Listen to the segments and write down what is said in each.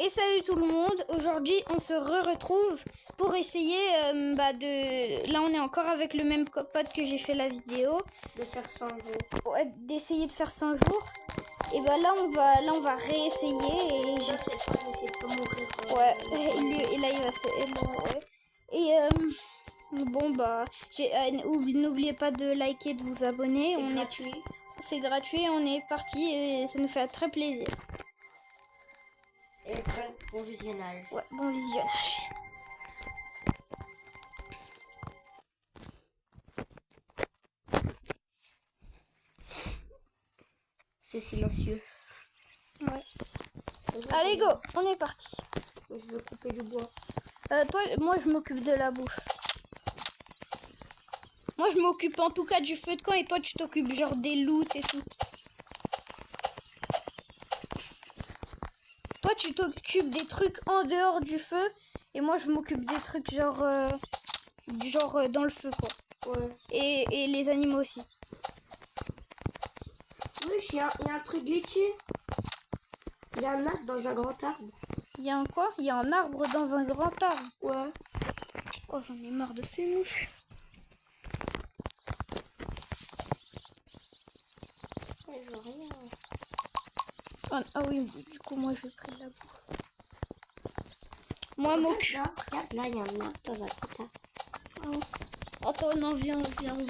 Et salut tout le monde, aujourd'hui on se retrouve pour essayer de... Là on est encore avec le même pote que j'ai fait la vidéo. De faire 100 jours. Ouais, d'essayer de faire 100 jours. Et bah là on va réessayer et Là cette fois je vais essayer de pas mourir. Ouais, et là il va se... bon bah, n'oubliez pas de liker et de vous abonner. C'est gratuit. C'est gratuit, on est parti et ça nous fait très plaisir. Et bon visionnage. Ouais, bon visionnage. C'est silencieux. Ouais. Allez go, on est parti. Je veux couper du bois. Moi je m'occupe de la bouffe. Moi je m'occupe en tout cas du feu de camp et toi tu t'occupes genre des loots et tout. Toi tu t'occupes des trucs en dehors du feu et moi je m'occupe des trucs genre dans le feu quoi. Ouais. Et les animaux aussi. Oui, il y a un truc glitché. Il y a un arbre dans un grand arbre. Il y a un quoi? Il y a un arbre dans un grand arbre. Ouais. Oh j'en ai marre de ces mouches. Ouais, je vois rien. Ah oui, du coup moi je vais prendre la bouffe. Moi m'occupe. Regarde, là il y a un arbre dans un grand arbre. Attends, non, viens, on va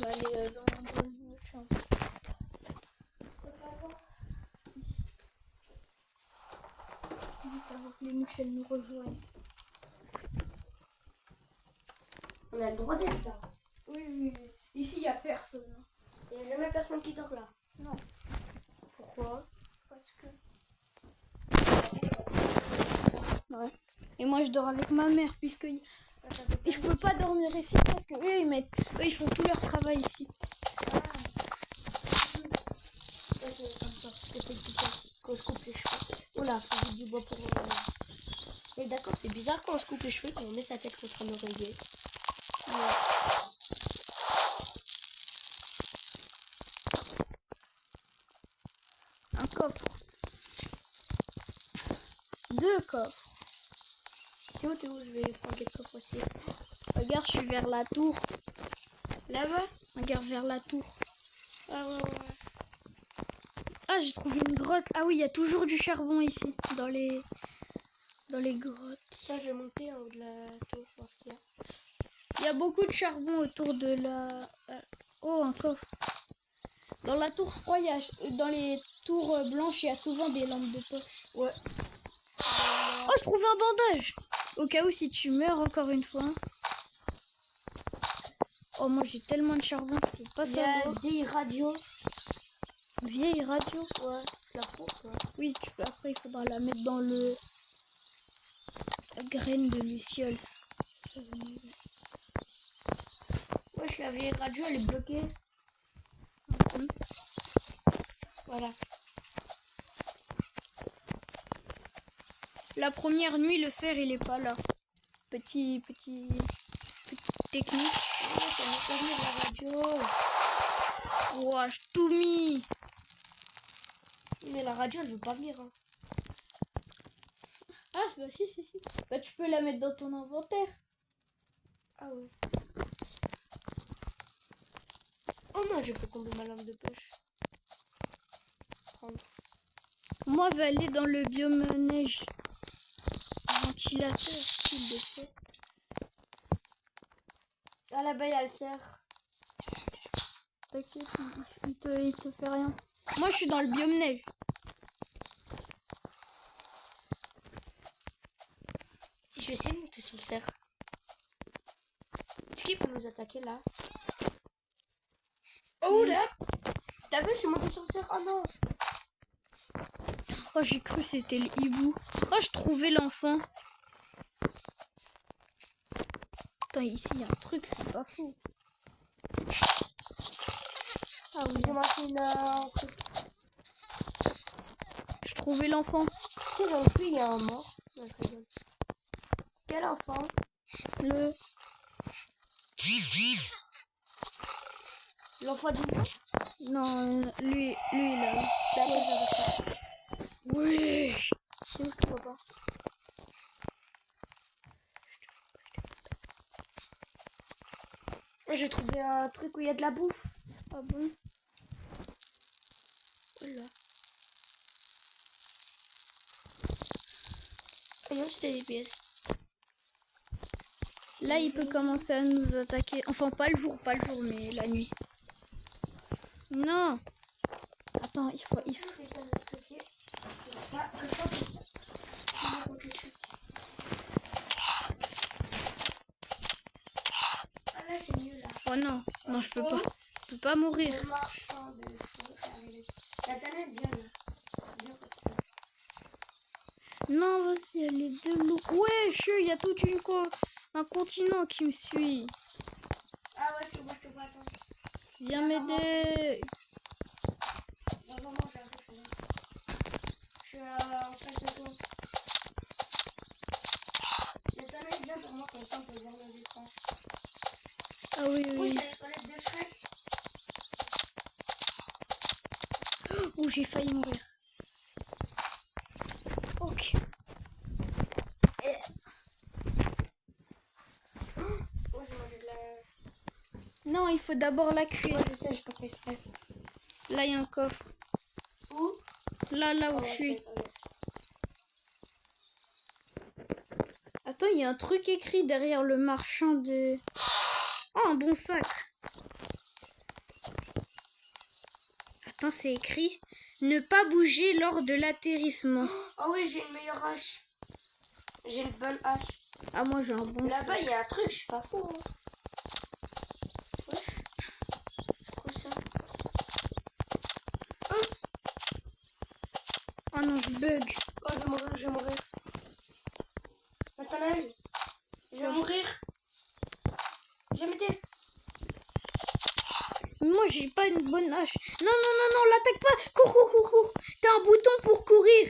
aller dans une autre chambre. Ici. Vite avant que les mouches elles nous rejoignent. On a le droit d'être là. Oui. Ici, il n'y a personne. Il n'y a jamais personne qui dort là. Non. Pourquoi? Parce que... Ouais. Et moi, je dors avec ma mère, puisque... Et je peux pas dormir ici, parce que eux, ils font tout leur travail ici. C'est qu'on se coupe les cheveux. Oula, faut mettre du bois pour... Mais d'accord, c'est bizarre quand on se coupe les cheveux, quand on met sa tête contre un oreiller. Un coffre. 2 coffres. T'es où? Je vais prendre des coffres aussi. Regarde, je suis vers la tour. Là-bas? Regarde vers la tour. Ah ouais. Ah, j'ai trouvé une grotte. Ah oui, il y a toujours du charbon ici, dans les grottes. Ça, je vais monter en haut de la tour, voir ce qu'il y a. Il y a beaucoup de charbon autour de la... Oh, un coffre. Dans la tour froide, dans les tours blanches, il y a souvent des lampes de poche. Ouais. Oh, je trouve un bandage. Au cas où si tu meurs encore une fois. Oh, moi j'ai tellement de charbon, je peux pas Il y a savoir. vieille radio. Vieille radio. Ouais, la prends, quoi. Oui, tu peux. Après, il faudra la mettre dans le... La graine de luciole. Wesh, la vieille radio, elle est bloquée. Mhm. Voilà. La première nuit, le cerf, il est pas là. Petite technique. Ouais, ça me fait venir la radio. Ouah, j'ai tout mis. Mais la radio, elle veut pas venir. Hein. Ah, bah si. Bah tu peux la mettre dans ton inventaire. Ah ouais. Oh non, j'ai fait tomber ma lampe de poche. Prendre. Moi, je vais aller dans le biome neige. Ventilateur, style de feu. Ah là-bas, il y a le cerf. T'inquiète, il te fait rien. Moi, je suis dans le biome neige. Si je vais essayer de monter sur le cerf. Est-ce qu'il peut nous attaquer là? Oh là! T'as vu, je suis montée sur le cerf. Oh non! Oh, j'ai cru que c'était le hibou. Oh, je trouvais l'enfant. Attends, ici, il y a un truc, c'est pas fou. Ah oui, j'ai marqué un truc. Je trouvais l'enfant. Tu sais, dans le puits, il y a un mort. Non, je rigole. Quel enfant? L'enfant du mort? Non, lui là. D'accord, j'arrête. Oui. C'est où je te vois pas? Moi j'ai trouvé un truc où il y a de la bouffe. Ah bon? Voilà. Et non, c'était des pièces. Là, il peut commencer à nous attaquer. Enfin, pas le jour, mais la nuit. Non. Attends, il faut... Ah là, c'est mieux là. Oh non, non, je peux pas. Je peux pas mourir. Le marchand de feu est arrivé. La tanette, viens là. Viens. Non, vas-y, il y a les deux loups. Ouais, il y a toute un continent qui me suit. Ah ouais, je te vois, attends. Viens m'aider. Non, non, non, j'arrive. Je suis en face de toi. La tanette, viens pour moi, comme ça on peut voir nos écrans. Ah oui, Oui, oui. c'est les toilettes de Shrek. Oh, j'ai failli mourir. Ok. Moi, j'ai mangé de la... Non, il faut d'abord la cuire. Ouais, je sais, je peux pas exprès. Là, il y a un coffre. Où? Là où Oh, je suis. ouais. Attends, il y a un truc écrit derrière le marchand de... Oh, un bon sac. Attends, c'est écrit. Ne pas bouger lors de l'atterrissement. Oh oui, j'ai une meilleure hache. J'ai une bonne hache. Ah, moi, j'ai un bon Là-bas, sac. il y a un truc, je suis pas fou. Hein. Wesh. C'est quoi ça? Oh non, je bug. Oh, je vais mourir. Nathanaël, je vais mourir. Viens m'aider. Moi, j'ai pas une bonne hache. Non, l'attaque pas. Cours. T'as un bouton pour courir.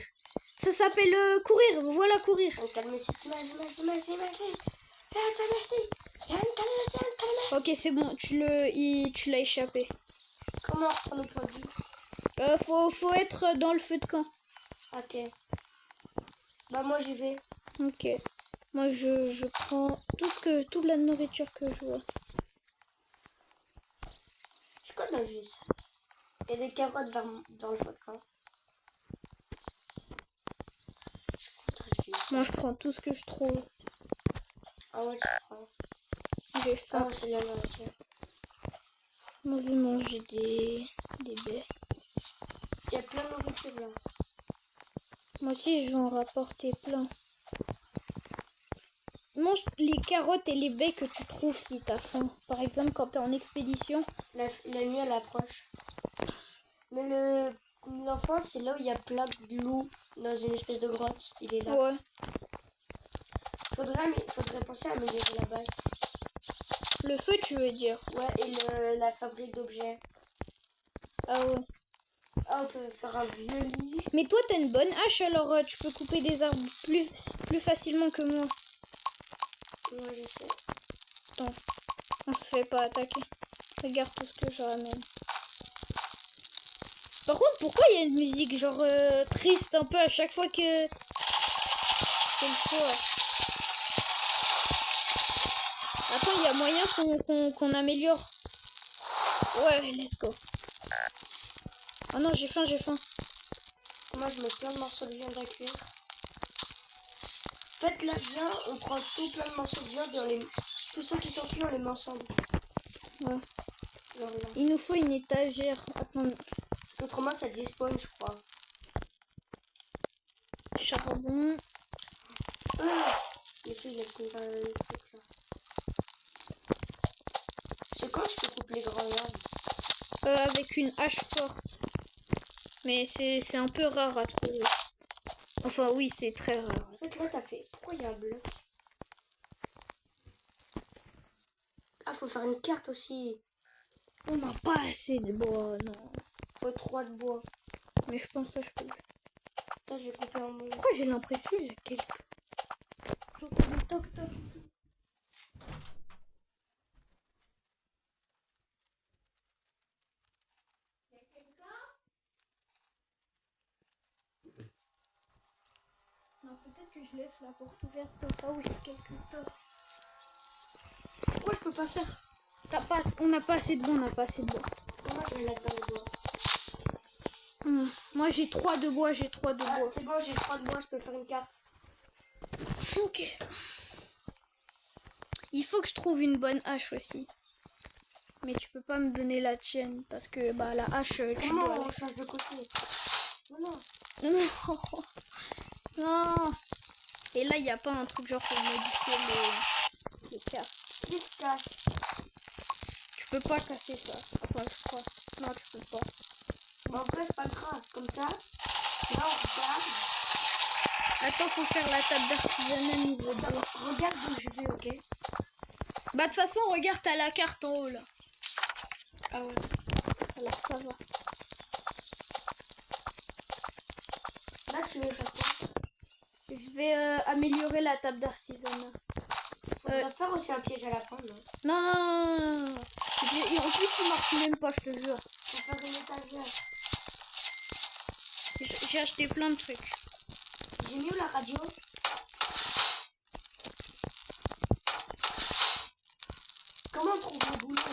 Ça s'appelle courir. Voilà, courir. Oh, calme-toi, merci. Ok, c'est bon. Tu l'as échappé. Comment on prend le produit? Faut être dans le feu de camp. Ok. Bah, moi, j'y vais. Ok. Moi, je prends toute la nourriture que je vois. C'est quoi dans le ça? Il y a des carottes dans le volcan. Moi, je prends tout ce que je trouve. Ah ouais, tu prends. J'ai faim. Ah, c'est la nourriture. Moi, je vais manger des baies. Il y a plein de nourriture là. Moi aussi, je vais en rapporter plein. Mange les carottes et les baies que tu trouves si t'as faim. Par exemple, quand t'es en expédition. La nuit, elle approche. Mais l'enfant, c'est là où il y a plein de loups dans une espèce de grotte. Il est là. Ouais. Faudrait penser à améliorer la base. Le feu, tu veux dire? Ouais, et la fabrique d'objets. Ah ouais. Ah, on peut faire un vieux lit. Mais toi, t'as une bonne hache, alors tu peux couper des arbres plus facilement que moi. Ouais, je sais. Attends, on se fait pas attaquer. Regarde tout ce que je ramène. Par contre, pourquoi il y a une musique genre triste un peu à chaque fois que c'est le feu? Attends, il y a moyen qu'on améliore. Ouais, let's go. Oh non, j'ai faim. Moi, je mets plein de morceaux de viande à cuire. En fait, là, viens, on prend plein de morceaux de viande. Tous ceux qui sont cuits, on les met ensemble. Ouais. Genre là. Il nous faut une étagère. Attends. Autrement, ça despawn, je crois. Charbon. Mais ça, il a pris le truc là. C'est quand je peux couper les grands arbres? Avec une hache forte. Mais c'est un peu rare à trouver. Enfin, oui, c'est très rare. En fait, là, t'as fait... Pourquoi il y a un bloc? Ah, faut faire une carte aussi. On n'a pas assez de bois, non. Faut 3 de bois. Mais je pense que je peux. Là, j'ai coupé en bout. Pourquoi j'ai l'impression qu'il y a quelqu'un? J'entends des toc-toc. Non, peut-être que je laisse la porte ouverte au cas où c'est quelqu'un. Pourquoi je peux pas faire? On n'a pas assez de bois, on n'a pas assez de bois. Moi, je vais là-dedans le bois. Moi j'ai 3 de bois, j'ai 3 de Ah, bois. c'est bon, j'ai 3 de bois, je peux faire une carte. Ok. Il faut que je trouve une bonne hache aussi. Mais tu peux pas me donner la tienne parce que bah la hache tu Comment dois. on change de côté? Non. Non. Non. Et là il n'y a pas un truc genre pour modifier les cartes. Si se casse. Tu peux pas casser ça. Enfin je crois. Non tu peux pas. Bon, en vrai, c'est pas grave. Comme ça, là, on regarde. Attends, faut faire la table d'artisanat niveau 2. Regarde d'où je vais, ok? Bah de toute façon regarde t'as la carte en haut là. Ah ouais. Alors ça va. Là, tu veux faire quoi? Je vais améliorer la table d'artisanat. On va faire aussi un piège à la fin, non? Non. En plus il marche même pas, je te jure. On va faire une étagère. J'ai acheté plein de trucs. J'ai mis où la radio? Comment on trouve le boulot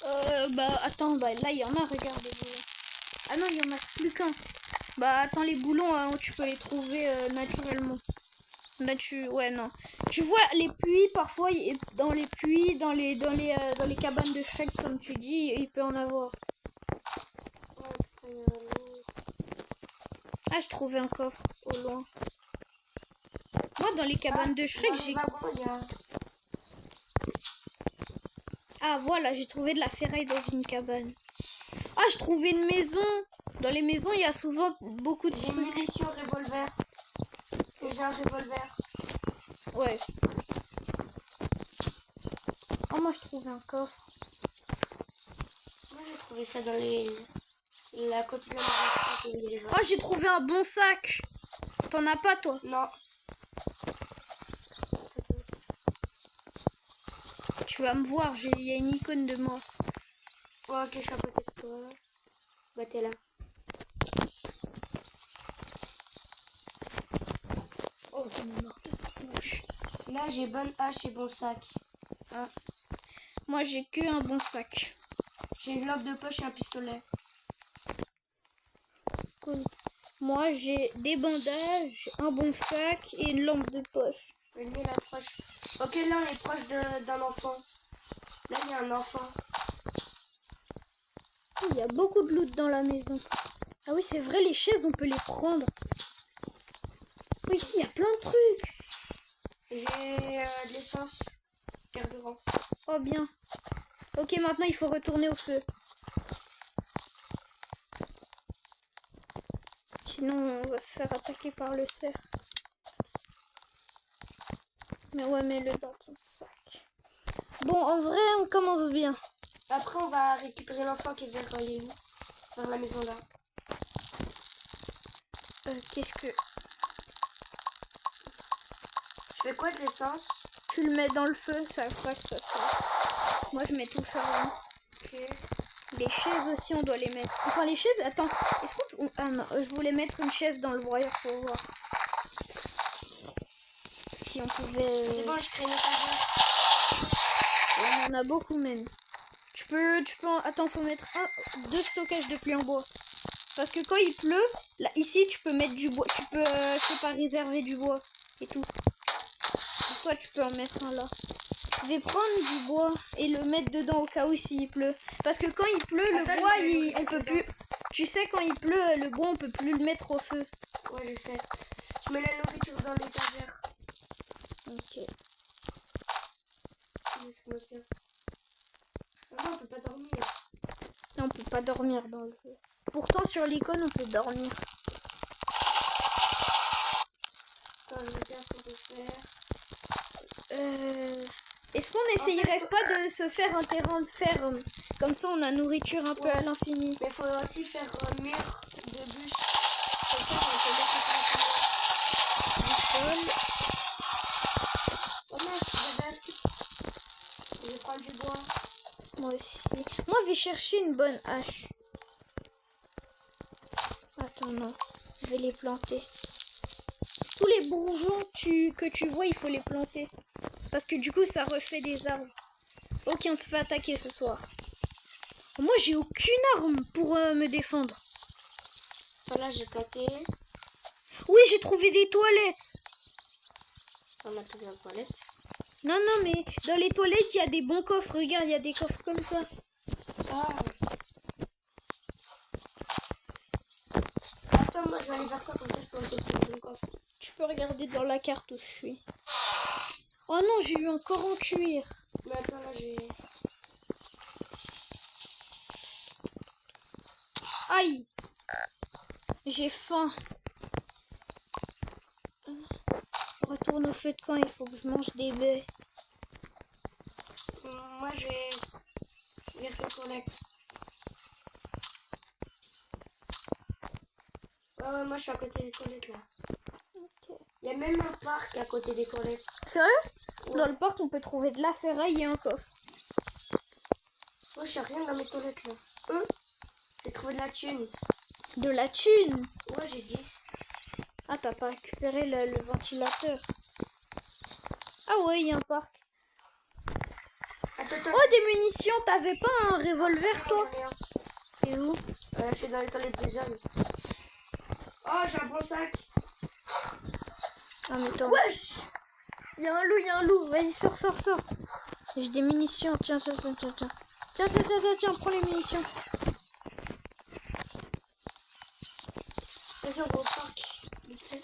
là? Bah attends, bah là il y en a, regarde les boulons. Ah non, il y en a plus qu'un. Bah attends, les boulons, tu peux les trouver naturellement. Ouais, non. Tu vois les puits parfois, dans les puits, dans les cabanes de Shrek comme tu dis, il peut en avoir. Ah, je trouvais un coffre au loin. Moi dans les cabanes de Shrek, j'ai... Ah voilà, j'ai trouvé de la ferraille dans une cabane. Ah, je trouvais une maison. Dans les maisons, il y a souvent beaucoup de... J'ai munitions revolver. Et j'ai un revolver. Ouais. Oh, moi, je trouvais un coffre. Moi, j'ai trouvé ça dans la quotidienne. Oh, j'ai trouvé un bon sac. T'en as pas, toi? Non. Tu vas me voir, il y a une icône de moi. Ouais, ok, je suis à côté de toi. Bah, t'es là. Oh, j'en ai marre de ça. Là, j'ai bonne hache et bon sac. Ah. Moi, j'ai que un bon sac. J'ai une lampe de poche et un pistolet. Cool. Moi, j'ai des bandages, un bon sac et une lampe de poche. Lui, là, proche. Ok, là, on est proche d'un enfant. Là, il y a un enfant. Il y a beaucoup de loot dans la maison. Ah oui, c'est vrai, les chaises, on peut les prendre. Oui, ici, il y a plein de trucs. J'ai de l'essence. Carburant. Oh, bien. Ok, maintenant, il faut retourner au feu. Sinon, on va se faire attaquer par le cerf. Mais ouais, mets-le dans ton sac. Bon, en vrai, on commence bien. Après, on va récupérer l'enfant qui est vers vers la maison là. Qu'est-ce que... Je fais quoi de l'essence? Tu le mets dans le feu, ça va que ça fait. Moi, je mets tout le charbon. Ok. Les chaises aussi, on doit les mettre. Enfin, les chaises, attends. Est-ce qu'on... Ah non, je voulais mettre une chaise dans le broyeur pour voir. Si on pouvait... C'est bon, je crée une étagère. Ouais, on en a beaucoup même. Tu peux attends, faut mettre 2 stockages de pluie en bois. Parce que quand il pleut, là, ici, tu peux mettre du bois. Tu peux, c'est pas réserver du bois et tout. Donc, toi, tu peux en mettre un là. Je vais prendre du bois et le mettre dedans au cas où s'il pleut. Parce que quand il pleut, le bois, on peut plus... Tu sais, quand il pleut, le bois, on peut plus le mettre au feu. Ouais, je sais. Je mets la nourriture dans l'étagère. Ok. Laisse-moi bien. Non, on peut pas dormir. Non, on peut pas dormir dans le feu. Pourtant, sur l'icône, on peut dormir. Attends, je regarde ce qu'on peut faire. Est-ce qu'on n'essayerait pas de se faire un terrain de ferme? Comme ça, on a nourriture un peu à l'infini. Mais il faut aussi faire un mur de bûches. Comme ça, on peut mettre le sol. Oh merde, j'avais assez. Je vais prendre du bois. Moi aussi. Moi, je vais chercher une bonne hache. Attends, non. Je vais les planter. Tous les bourgeons que tu vois, il faut les planter. Parce que du coup, ça refait des arbres. Ok, on se fait attaquer ce soir. Moi, j'ai aucune arme pour me défendre. Voilà, j'ai planté. Oui, j'ai trouvé des toilettes. On a trouvé la toilette. Non, non, mais dans les toilettes, il y a des bons coffres. Regarde, il y a des coffres comme ça. Ah. Attends, moi je vais aller vers toi comme ça je peux essayer de trouver le coffre. Tu peux regarder dans la carte où je suis. Oh non, j'ai eu encore en cuir. Mais attends, là j'ai. Aïe. J'ai faim. Je retourne au feu de camp, il faut que je mange des baies. Moi j'ai. Vers les toilettes. Ouais, moi je suis à côté des toilettes là. Ok. Il y a même un parc à côté des toilettes. Sérieux? Ouais. Dans le parc, on peut trouver de la ferraille et un coffre. Moi j'ai rien dans mes toilettes là. J'ai trouvé de la thune. De la thune. Ouais, j'ai 10. Ah, t'as pas récupéré le ventilateur. Ah ouais, il y a un parc. Attends, attends. Oh, des munitions. T'avais pas un revolver, toi? J'en ai un. Et où? Je suis dans les toilettes des hommes. Oh, j'ai un bon sac. Ah, mais attends. Wesh! Il y a un loup, il y a un loup. Vas-y, sors, sors, sors. J'ai des munitions. Tiens, tiens, tiens, tiens, tiens. Tiens, tiens, tiens, tiens, tiens, prends les munitions. Vas-y, on va au parc. Vite fait.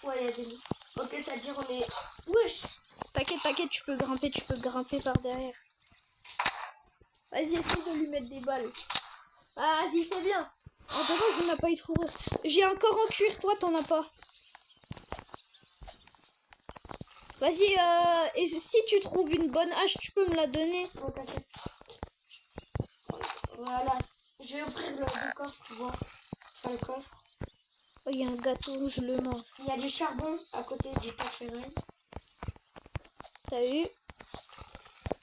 Ouais, il y a des lits. Ok, ça veut dire on est. Wesh! T'inquiète, t'inquiète, tu peux grimper par derrière. Vas-y, essaye de lui mettre des balles. Ah, vas-y, c'est bien. En tout cas, je n'ai pas eu de fourrure. J'ai encore en cuir, toi, t'en as pas. Vas-y, et si tu trouves une bonne hache, tu peux me la donner. Non, t'inquiète. Voilà. Je vais ouvrir le coffre pour voir. Enfin, le coffre. Oh, il y a un gâteau, je le mange. Il y a du charbon à côté du tas de ferraille. T'as vu?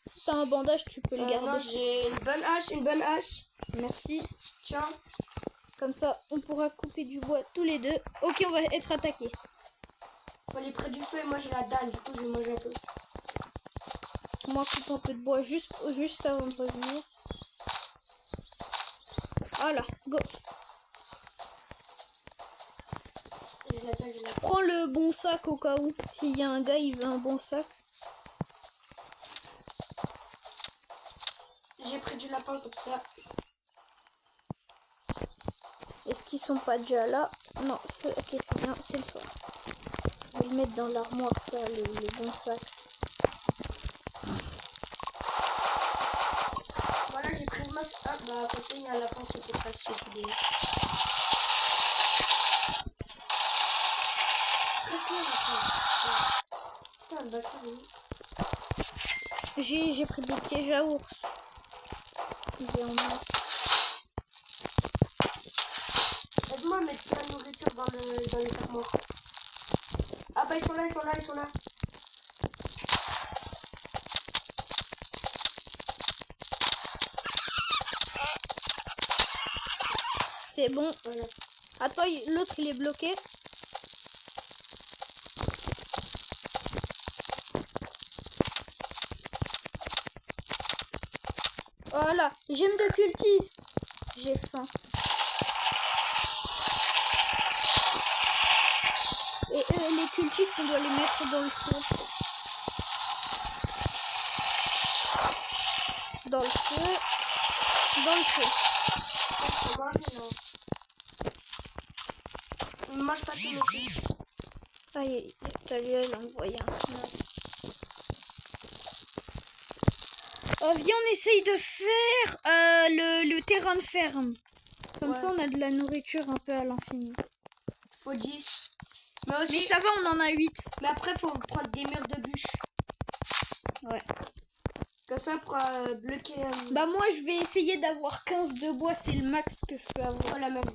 Si t'as un bandage, tu peux le Non, garder. j'ai une bonne hache, une bonne hache. Merci. Tiens. Comme ça, on pourra couper du bois tous les deux. Ok, on va être attaqués. Faut aller près du feu et moi j'ai la dalle. Du coup, je vais manger un peu. Moi, coupe un peu de bois juste avant de revenir. Voilà, go. J'ai la dalle, j'ai la Je prends le bon sac au cas où. S'il y a un gars, il veut un bon sac. J'ai pris du lapin comme ça. Est-ce qu'ils sont pas déjà là? Non, ok, c'est bien, c'est le soir. Je vais le mettre dans l'armoire, ça, le bon sac. Voilà, j'ai pris le masque. Ah, bah à côté, il y a un lapin qui peut pas se suicider. Reste là, lapin. Putain, le bâtard, J'ai pris des pièges à ours. J'ai en main. Aide-moi à mettre la nourriture dans les armoires. Ah bah ils sont là, ils sont là, ils sont là. C'est bon. Voilà. Attends, l'autre il est bloqué. Voilà, j'aime de cultiste. J'ai faim. Et les cultistes, on doit les mettre dans le feu. Dans le feu. Dans le feu. Faut manger, non. Ne mange pas tout non plus. Aïe, t'as vu, elle a envoyé un snap. Viens, on essaye de faire le terrain de ferme. Comme Ouais. ça, on a de la nourriture un peu à l'infini. Faut 10. Mais Mais aussi. ça va, on en a 8. Mais après, faut prendre des murs de bûches. Ouais. Comme ça, pour bloquer. Bah moi, je vais essayer d'avoir 15 de bois. C'est le max que je peux avoir. Oh, la même.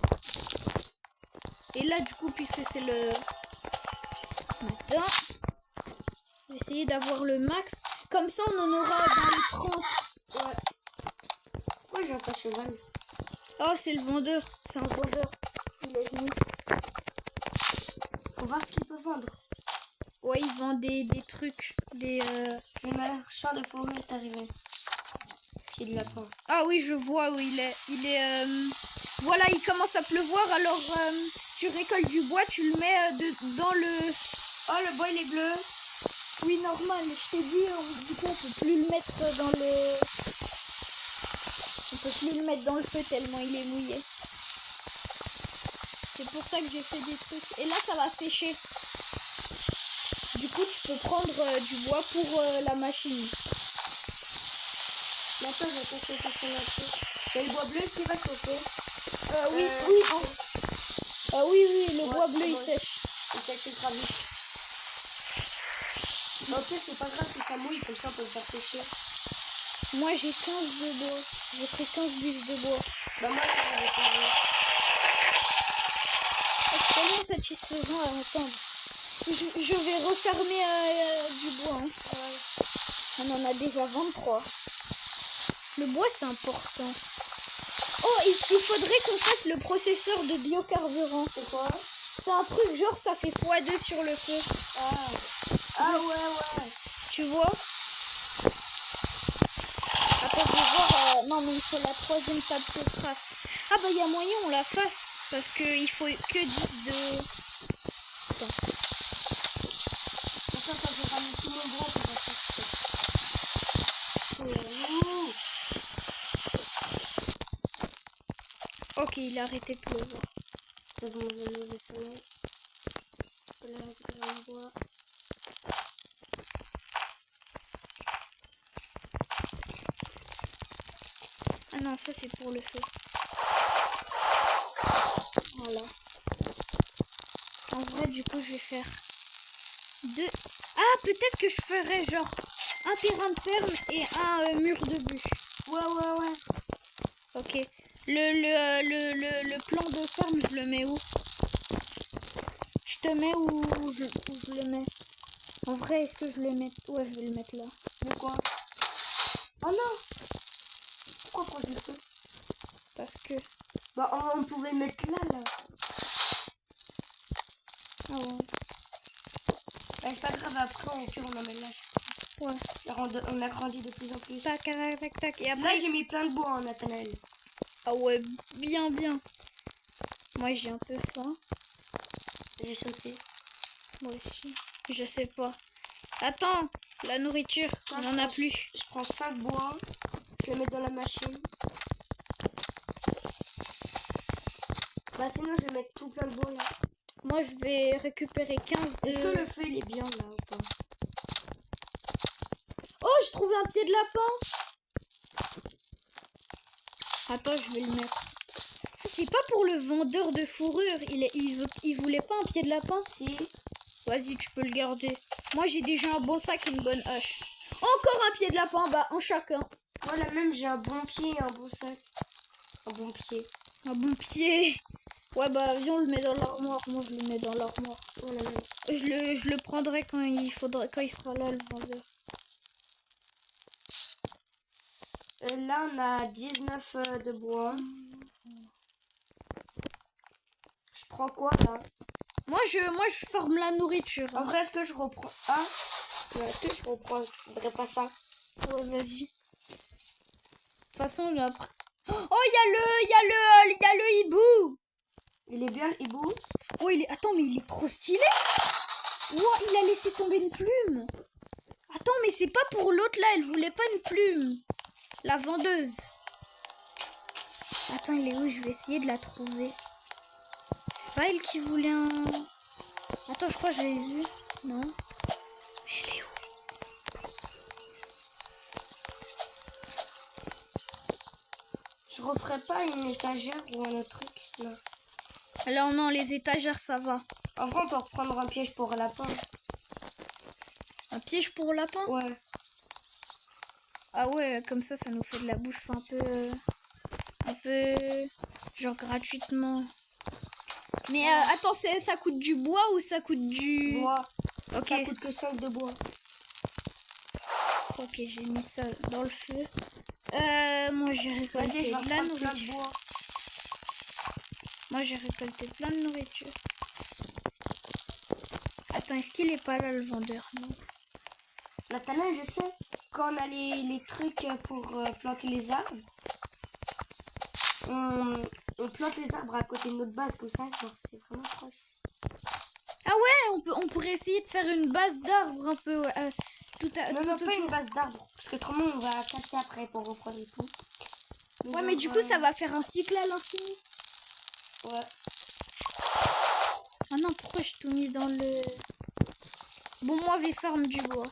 Et là, du coup, puisque c'est le matin, je vais essayer d'avoir le max. Comme ça, on en aura dans les 30. Ouais. Pourquoi j'ai pas de cheval? Oh, c'est le vendeur. C'est un vendeur. Il est venu. Faut voir ce qu'il peut vendre. Ouais, ils vendent des trucs. Le marchand de fourrure est arrivé. Pied de lapin. Ah oui, je vois où il est. Voilà, il commence à pleuvoir, alors tu récoltes du bois, tu le mets dans le... Oh, le bois, il est bleu. Oui, normal, je t'ai dit, du coup, on peut plus le mettre dans le... On peut plus le mettre dans le feu tellement il est mouillé. C'est pour ça que j'ai fait des trucs. Et là, ça va sécher. Du coup, tu peux prendre du bois pour la machine. Maintenant, je vais passer sur son lapin. Mais le bois bleu, est-ce qu'il va chauffer? Oui, le bois bleu, il sèche. Il sèche ultra vite. Ok, c'est pas grave si ça mouille, comme ça on peut le faire sécher. Moi, j'ai 15 de bois. J'ai pris 15 bûches de bois. Bah moi, je vais poser. C'est tellement satisfaisant à entendre. Je vais refermer du bois. Hein. On en a déjà 23. Le bois, c'est important. Oh, il faudrait qu'on fasse le processeur de biocarburant. C'est quoi? C'est un truc genre ça fait x2 sur le feu. Ah ouais. Tu vois? Attends, je vais voir. Non, mais il faut la troisième table de craft. Ah bah il y a moyen on la fasse. Parce qu'il faut que 10 de... Attends, je vais ramener tout mon bois pour faire ça. Ok, il a arrêté de pleuvoir. C'est bon, je vais lever ça. Je vais récupérer mon bois. Ah non, ça c'est pour le feu. Voilà. En vrai, du coup, je vais faire deux... Ah, peut-être que je ferai genre un terrain de ferme et un mur de bûche. Ouais. Ok. Le plan de ferme, je le mets où? Je te mets où je le mets? En vrai, est-ce que je le mets? Ouais, je vais le mettre là. De quoi? Oh non! Pourquoi prendre le feu? Parce que... Bah on pouvait le mettre là. Ah ouais. Bah, c'est pas grave, après au pire on en met là. Ouais. On a grandi de plus en plus. Tac, tac, tac, tac. Et Là après... j'ai mis plein de bois en Nathanaël. Ah ouais, bien. Moi, j'ai un peu faim. J'ai sauté. Moi aussi. Je sais pas. Attends, la nourriture, on en a plus. Je prends 5 bois, je les mets dans la machine. Bah sinon je vais mettre tout plein de bois là. Moi, je vais récupérer 15 de... Est-ce que le feu il est bien là ou pas? Oh, j'ai trouvé un pied de lapin. Attends, je vais le mettre. Ça, c'est pas pour le vendeur de fourrure. Il voulait pas un pied de lapin? Si. Vas-y, tu peux le garder. Moi, j'ai déjà un bon sac et une bonne hache. Encore un pied de lapin, bah, en chacun. Moi là même j'ai un bon pied et un bon sac. Un bon pied. Un bon pied. Ouais, bah, viens, on le met dans l'armoire. Moi, je le mets dans l'armoire. Voilà, même. Je le prendrai quand il sera là, le vendeur. Là on a 19 de bois. Je prends quoi là? Moi, je forme la nourriture. En vrai, est-ce que je reprends... Ah, est-ce que je reprendrais pas ça? Ouais, vas-y. De toute façon, après... Oh, il y a le hibou. Il est bien le hibou? Oh, attends, mais il est trop stylé. Wow, il a laissé tomber une plume. Attends, mais c'est pas pour l'autre là, elle voulait pas une plume. La vendeuse. Attends, il est où? Je vais essayer de la trouver. C'est pas elle qui voulait un... Attends, je crois que je l'ai vue. Non. Mais elle est où? Je referais pas une étagère ou un autre truc? Non. Alors non, les étagères, ça va. En vrai, on peut reprendre un piège pour lapin. Un piège pour lapin? Ouais. Ah ouais, comme ça nous fait de la bouffe un peu... genre gratuitement. Mais attends, ça coûte du bois ou ça coûte du... Bois. Ok. Ça coûte que 5 de bois. Ok, j'ai mis ça dans le feu. Moi j'ai Vas-y, récolté je vais plein de reprendre plein de nourriture. bois. Moi j'ai récolté plein de nourriture. Attends, est-ce qu'il est pas là le vendeur? Non. Nathalie, je sais, quand on a les trucs pour planter les arbres, on plante les arbres à côté de notre base, comme ça, genre, c'est vraiment proche. Ah ouais, on pourrait essayer de faire une base d'arbres un peu tout à Non, tout non, pas autour. une base d'arbres, parce que autrement, on va casser après pour reprendre et tout. Ouais, mais du coup, ça va faire un cycle à l'infini. Ouais. Ah non, pourquoi je tout mis dans le... Bon, moi, je vais farm du bois.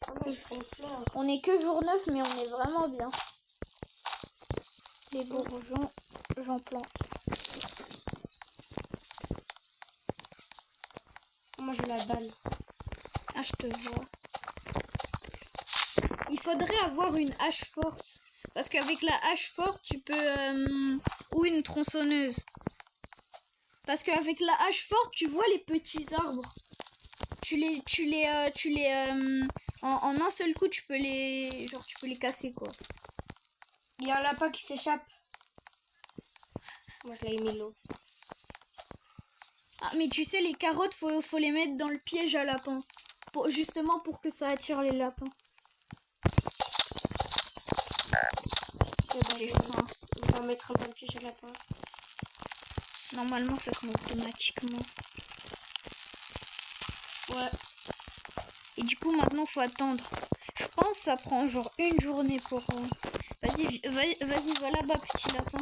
Ah, moi, je ferai une fleur. On est que jour 9, mais on est vraiment bien. Les bourgeons, j'en plante. Moi, j'ai la balle. Ah, je te vois. Il faudrait avoir une hache forte. Parce qu'avec la hache forte, tu peux... ou une tronçonneuse. Parce qu'avec la hache forte, tu vois les petits arbres. En un seul coup, tu peux les casser, quoi. Il y a un lapin qui s'échappe. Moi, je l'ai mis l'eau. Ah, mais tu sais, les carottes, faut les mettre dans le piège à lapin. Justement pour que ça attire les lapins. J'ai faim. On va mettre un piège à lapin. Normalement, ça se met automatiquement. Ouais. Et du coup, maintenant, faut attendre. Je pense que ça prend genre une journée pour... Vas-y, va là-bas, petit lapin.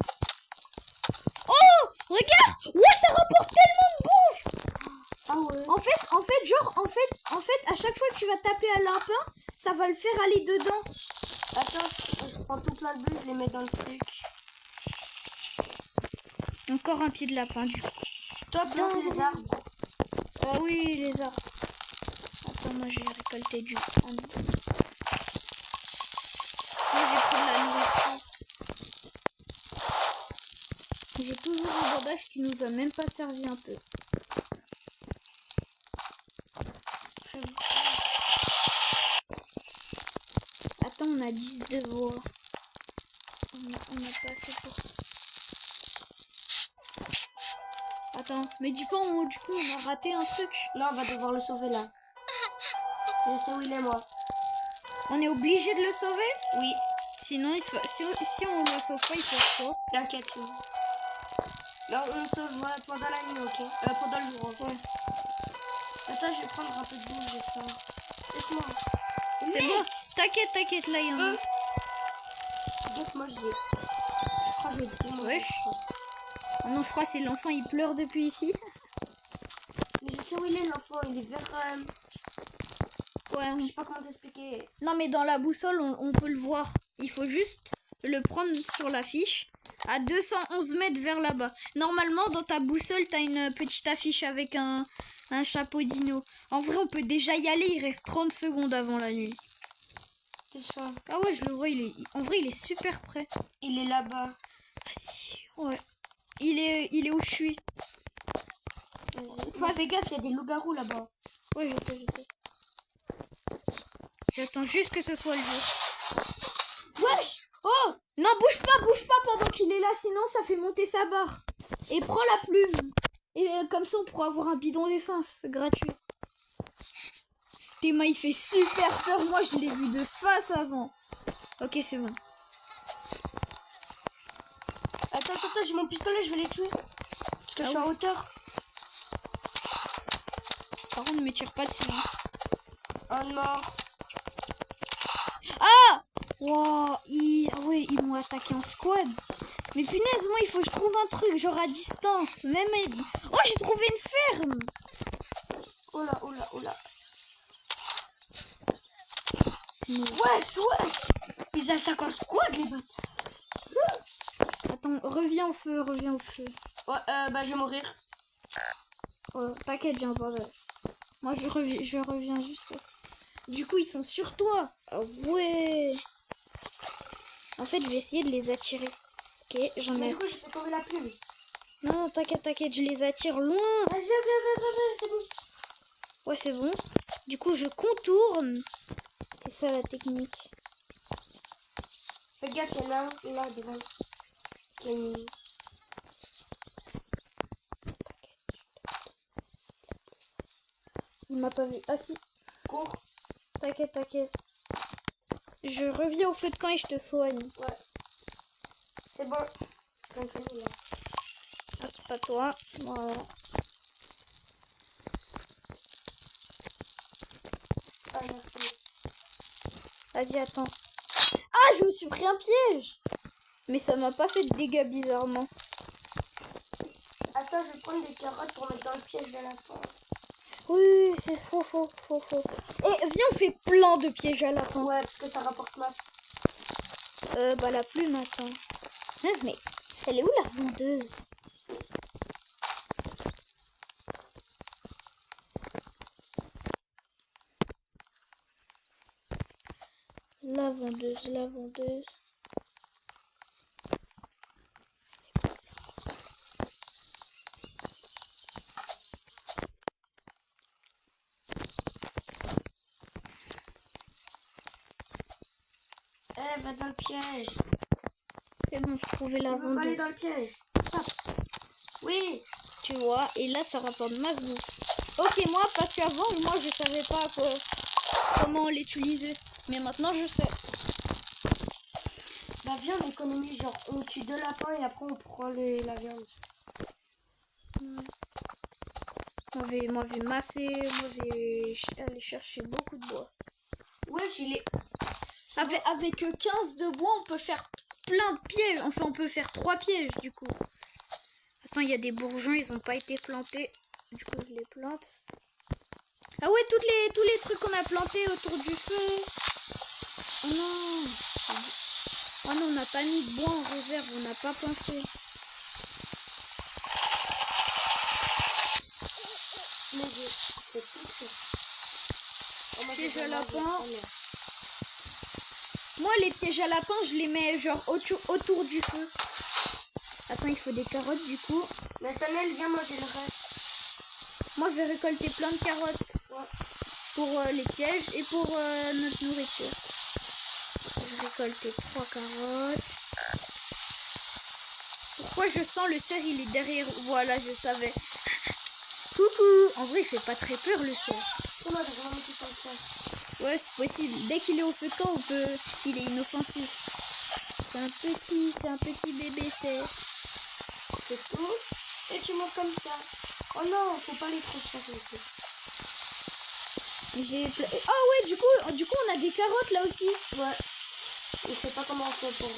Oh, regarde! Ouais, ça rapporte tellement de bouffe! Ah ouais. En fait, à chaque fois que tu vas taper un lapin, ça va le faire aller dedans. Attends, je prends tout plein de bulles, je les mets dans le truc. Encore un pied de lapin, du coup. Toi, plante les arbres. Oui, les arbres. Attends, moi, j'ai récolté du... Moi, j'ai pris de la nourriture. J'ai toujours un bandage qui nous a même pas servi un peu. Attends, on a 10 de bois. On a pas assez pour... Attends, mais du coup, on a raté un truc. Non, on va devoir le sauver là. Je sais où il est, moi. On est obligé de le sauver? Oui. Sinon, si on le sauve pas, il faut quoi? T'inquiète. Là, on le sauve pendant la nuit, ok? Pendant le jour, ouais. Attends, je vais prendre un peu de boule, j'ai faim. Laisse-moi. C'est bon, t'inquiète, là, il y en a. Donc, moi, je crois que je vais tout manger. Wesh. Oh non, je crois que c'est l'enfant, il pleure depuis ici. Mais je sais où il est, l'enfant. Il est vers... Ouais. Je sais pas comment t'expliquer. Non, mais dans la boussole, on peut le voir. Il faut juste le prendre sur l'affiche. À 211 mètres vers là-bas. Normalement, dans ta boussole, t'as une petite affiche avec un chapeau dino. En vrai, on peut déjà y aller. Il reste 30 secondes avant la nuit. C'est ça. Ah ouais, je le vois. En vrai, il est super près. Il est là-bas. Ah si, ouais. Il est où je suis. Vas-y. Fais gaffe, il y a des loups-garous là-bas. Ouais, je sais. J'attends juste que ce soit le jour. Wesh! Oh! Non, bouge pas pendant qu'il est là, sinon ça fait monter sa barre. Et prends la plume. Et comme ça, on pourra avoir un bidon d'essence gratuit. Théma, il fait super peur. Moi, je l'ai vu de face avant. Ok, c'est bon. Attends, j'ai mon pistolet, je vais les tuer. Parce que je suis en hauteur. Par contre, ne me tire pas dessus. Oh non. Ah! Wow, ils m'ont attaqué en squad. Mais punaise, moi, il faut que je trouve un truc, genre à distance. Même... Oh, j'ai trouvé une ferme. Oh là. Wesh. Ils attaquent en squad, les bâtards. Attends, reviens au feu. Ouais, bah je vais mourir. Oh, t'inquiète, j'ai un bandage. Moi, je reviens juste. Du coup, ils sont sur toi. Ah ouais. En fait, je vais essayer de les attirer. Ok, j'en ai... Du coup, j'ai fait tomber la plume. Non, t'inquiète, je les attire loin. Vas-y, viens, c'est bon. Ouais, c'est bon. Du coup, je contourne. C'est ça la technique. Fais gaffe, il y en a un là devant. Il m'a pas vu. Ah si, Cours. t'inquiète, t'inquiète. Je reviens au feu de camp et je te soigne. Ouais. C'est bon. J'en finis là. Ah, c'est pas toi. Voilà. Ah, merci. Vas-y, attends. Ah, je me suis pris un piège. Mais ça m'a pas fait de dégâts bizarrement. Attends, je vais prendre des carottes pour mettre dans le piège de la lapin. Oui, c'est faux. Et viens, on fait plein de pièges à lapin. Ouais, parce que ça rapporte masse. Bah la plume, attends. Hein, mais elle est où la vendeuse? La vendeuse. Eh, va dans le piège. C'est bon, je trouvais la On va pas aller vendeuse. dans le piège. Ah. Oui. Tu vois, et là ça rapporte masse bouffe. Ok, moi, parce qu'avant, moi je savais pas comment l'utiliser. Mais maintenant je sais. Bah viens, on économise, genre on tue 2 lapins et après on prend la viande. Moi, je vais masser, moi, je vais aller chercher beaucoup de bois. Ouais, il est... Avec 15 de bois, on peut faire plein de pièges. Enfin, on peut faire 3 pièges, du coup. Attends, il y a des bourgeons, ils ont pas été plantés. Du coup, je les plante. Ah ouais, tous les trucs qu'on a plantés autour du feu. Oh non. Oh non, on n'a pas mis de bois en réserve, on n'a pas pensé. Mais c'est tout fait. Oh, moi, Piège j'ai à pas lapin. mangé. Oh, Moi, les pièges à lapin, je les mets genre autour du feu. Attends, il faut des carottes du coup. Nathaniel, viens manger le reste. Moi, je vais récolter plein de carottes. Ouais. Pour les pièges et pour notre nourriture. Je vais récolter 3 carottes. Pourquoi je sens le cerf, il est derrière. Voilà, je savais. Coucou. En vrai, il fait pas très peur le cerf. C'est moi, j'ai vraiment mis ça le cerf. Ouais, c'est possible. Dès qu'il est au feu de camp, il est inoffensif. C'est un petit bébé cerf. C'est tout. Et tu montes comme ça. Oh non, faut pas les trop faire. Ah ouais, du coup, on a des carottes là aussi. Ouais. Je sais pas comment on fait pour...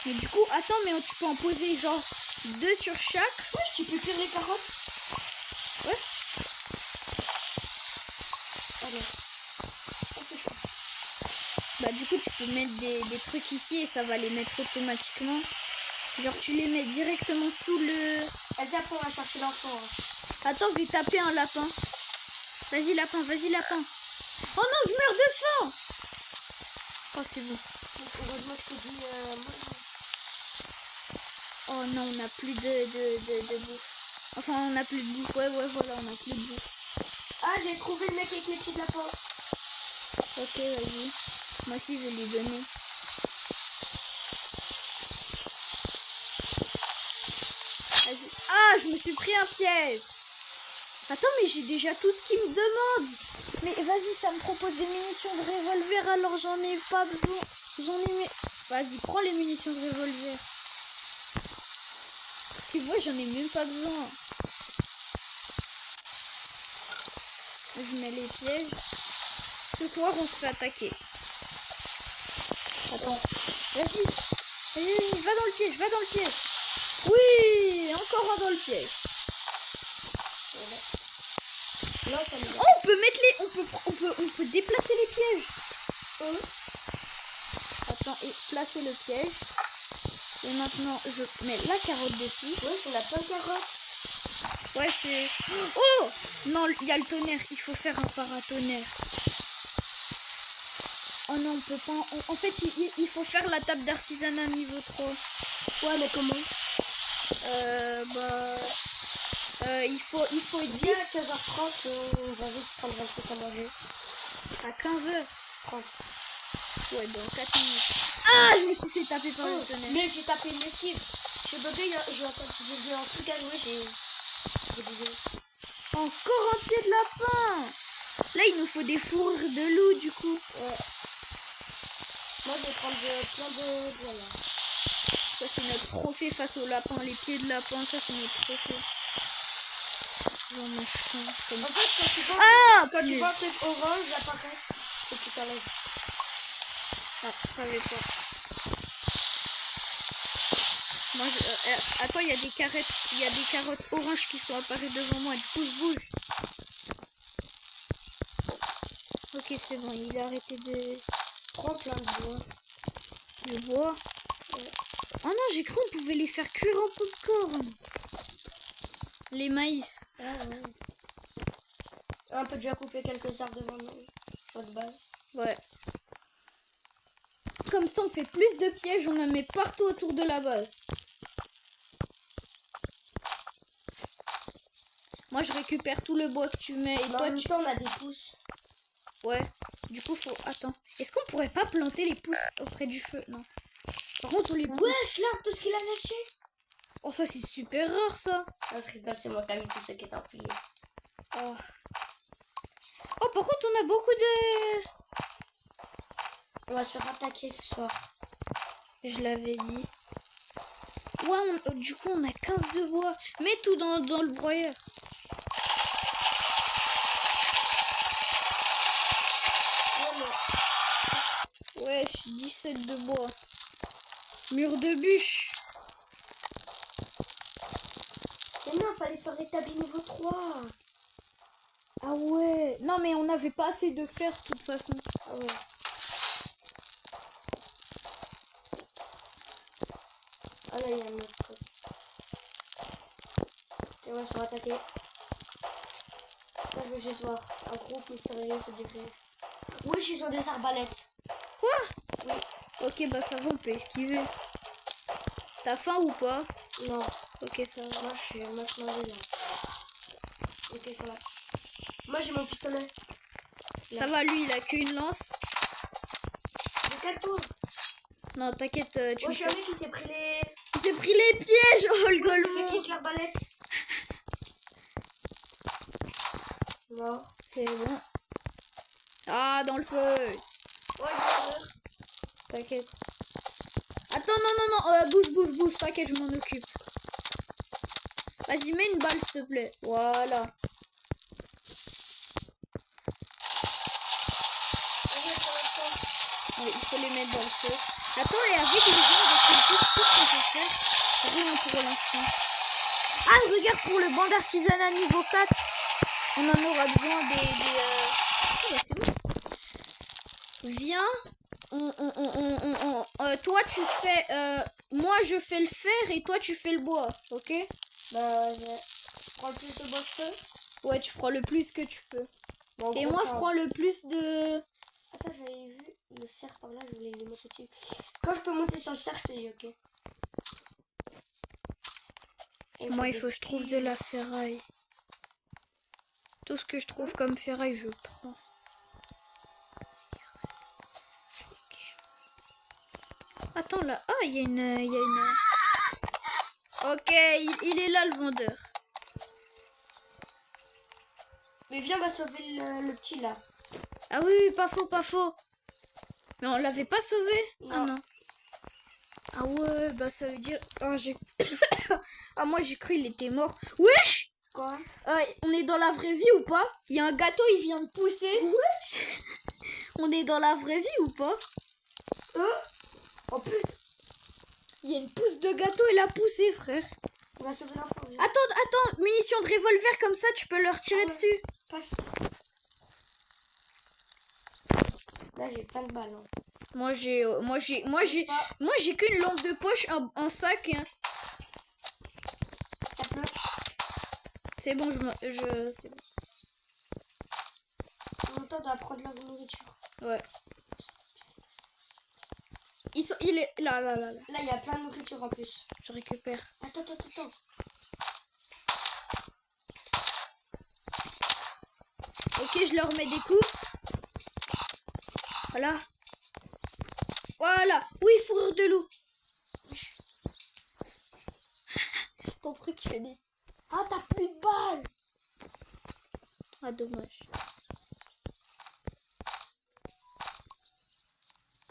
Mais du coup, attends, mais tu peux en poser genre 2 sur chaque. Ouais, tu peux cuire les carottes. Ouais. Allez. Oh, c'est chaud. Bah du coup, tu peux mettre des trucs ici et ça va les mettre automatiquement. Genre, tu les mets directement sous le... Vas-y, après on va chercher l'enfant. Hein. Attends, je vais taper un lapin. Vas-y, lapin, vas-y, lapin. Oh non, je meurs de faim. Oh, c'est bon. Heureusement, je te dis... Oh non, on n'a plus de bouffe. Enfin, on n'a plus de bouffe. Ouais, voilà, on n'a plus de bouffe. Ah, j'ai trouvé le mec avec les pieds de lapin. Ok, vas-y. Moi aussi, je vais lui donner. Vas-y. Ah, je me suis pris un piège. Attends, mais j'ai déjà tout ce qu'il me demande. Mais vas-y, ça me propose des munitions de revolver, alors j'en ai pas besoin. Vas-y, prends les munitions de revolver. Parce que moi, j'en ai même pas besoin. Je mets les pièges. Ce soir, on se fait attaquer. Attends. Vas-y. Vas-y, va dans le piège, va dans le piège. Oui, encore un dans le piège. Là, ça me... Oh, on peut mettre les... On peut déplacer les pièges. Attends, et placer le piège. Et maintenant, je mets la carotte dessus. Ouais, on a plein de carottes. Ouais, c'est... Oh non, il y a le tonnerre. Il faut faire un paratonnerre. Oh non, on peut pas... En fait, il faut faire la table d'artisanat niveau 3. Ouais, mais comment? Il faut 10... Viens à 15h30, on va vite prendre un truc à manger. À 15h30. Ouais, dans 4 minutes. Ah, je me suis fait taper par le tonnerre. Mais j'ai tapé une esquive. Chez Buggy, j'ai vu un truc à jouer, j'ai vidéo. Encore un pied de lapin. Là, il nous faut des fourrures de loup, du coup. Ouais. Moi, je vais prendre plein de... Voilà. Ça, c'est notre trophée face au lapin. Les pieds de lapin, ça, c'est notre trophée. Genre, machin, comme... En fait, quand tu vois, Ah, tu vois un truc orange apparaître, et tu t'enlèves. Ah, je savais pas. Moi, attends, il y a des carottes oranges qui sont apparues devant moi. Du coup, je bouge. Ok, c'est bon, il a arrêté de... Prends plein de bois. Le bois. Oh non, j'ai cru qu'on pouvait les faire cuire en popcorn. Les maïs. Ah ouais. On peut déjà couper quelques arbres devant nous. Pas de base. Ouais. Comme ça, on fait plus de pièges, on en met partout autour de la base. Moi, je récupère tout le bois que tu mets. Et Mais en toi, même temps, on a des pousses. Ouais. Du coup, faut... Attends. Est-ce qu'on pourrait pas planter les pousses auprès du feu? Non. Par contre, on les... Wesh, l'arbre, tout ce qu'il a lâché. Oh, ça, c'est super rare, ça. Non, je rigole, c'est moi qui a mis tout ce qui est empilé. Oh. Oh, par contre, on a beaucoup de... On va se faire attaquer ce soir. Je l'avais dit. Ouais, du coup, on a 15 de bois. Mets tout dans le broyeur. Ouais, 17 de bois. Mur de bûche. Mais non, fallait faire établir niveau 3. Ah ouais. Non, mais on n'avait pas assez de fer, de toute façon. Ah ouais. Ah là, il y a un autre truc. Et on va se faire attaquer. Attends, je veux juste voir. Un groupe mystérieux se dirige. Oui, je suis sur des arbalètes. Quoi? Oui. Ok, bah ça va, on peut esquiver. T'as faim ou pas? Non. Ok, ça va. Moi, je suis maintenant là. Ok, ça va. Moi, j'ai mon pistolet. Ça va, lui, il a qu'une lance. Décale-toi. Non, t'inquiète, tu Moi, me je suis un fais... mec qui s'est pris les... Il s'est pris les pièges. Oh, le Oui, c'est le golemon. mec avec l'arbalète. Mort. C'est bon. Ah, dans le feu. Ouais, je vais mourir. T'inquiète. Attends, non, bouge, t'inquiète, je m'en occupe. Vas-y, mets une balle, s'il te plaît. Voilà. Ouais, il faut les mettre dans le feu. Attends, et avec les gens de tout ce qu'on peut faire. Rien pour l'instant. Ah, regarde, pour le banc d'artisanat niveau 4, on en aura besoin Oh, bah, c'est bon. Viens. Toi, tu fais... moi, je fais le fer et toi, tu fais le bois. Ok? Bah, je prends le plus de bois que je peux. Ouais, tu prends le plus que tu peux. Bon, Et gros, moi, je prends le plus de... Attends, j'avais vu le cerf par là, je voulais le monter dessus. Quand je peux monter sur le cerf, je te dis ok. Et Moi, il faut que je trouve de la ferraille. Tout ce que je trouve comme ferraille, je prends. Ok. Attends, là. Ah, il y a une... Ok, il est là, le vendeur. Mais viens, on va sauver le petit là. Ah oui, oui, pas faux, pas faux. Mais on l'avait pas sauvé? Non. Ah non. Ah ouais, bah ça veut dire... Ah, ah moi, j'ai cru il était mort. Wesh! Quoi? On est dans la vraie vie ou pas? Il y a un gâteau, il vient de pousser. Ouais. On est dans la vraie vie ou pas? En plus, Il y a une pousse de gâteau, il a poussé, frère. on va sauver l'enfant. viens. Attends, munitions de revolver, comme ça, tu peux leur tirer Ah ouais. dessus. Passe. Là, j'ai plein de balles. Hein. Moi, j'ai qu'une lampe de poche, un sac. Hein. Ça pleut. C'est bon, c'est bon. En même temps, on doit prendre leur nourriture. Ouais. Il est là. Là, il y a plein de nourriture en plus. Je récupère. Attends. Ok, je leur mets des coups. Voilà. Oui, fourrure de loup. Ton truc, il fait des... Ah, t'as plus de balles. Ah, dommage.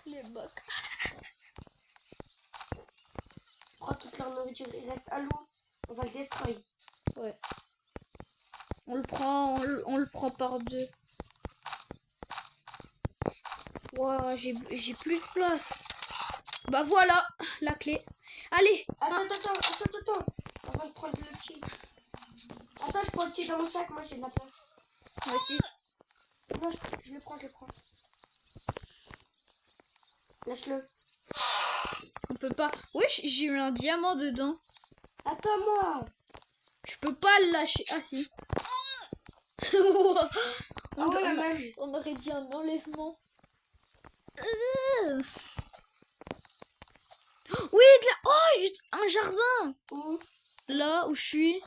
Les bocs. Prends toute leur nourriture. Il reste à l'eau. On va le destroy. Ouais. On le prend par deux. Ouah, j'ai plus de place. Bah voilà, la clé. Allez. Attends. Avant de prendre le petit. Attends, je prends le petit dans mon sac. Moi, j'ai de la place. Moi aussi. Non, je le prends. Lâche-le. On peut pas. Wesh, j'ai eu un diamant dedans. Attends-moi. Je peux pas le lâcher. Ah si. Ah ouais, la même. On aurait dit un enlèvement. Oui, de la... Oh, un jardin. Où? Là où je suis.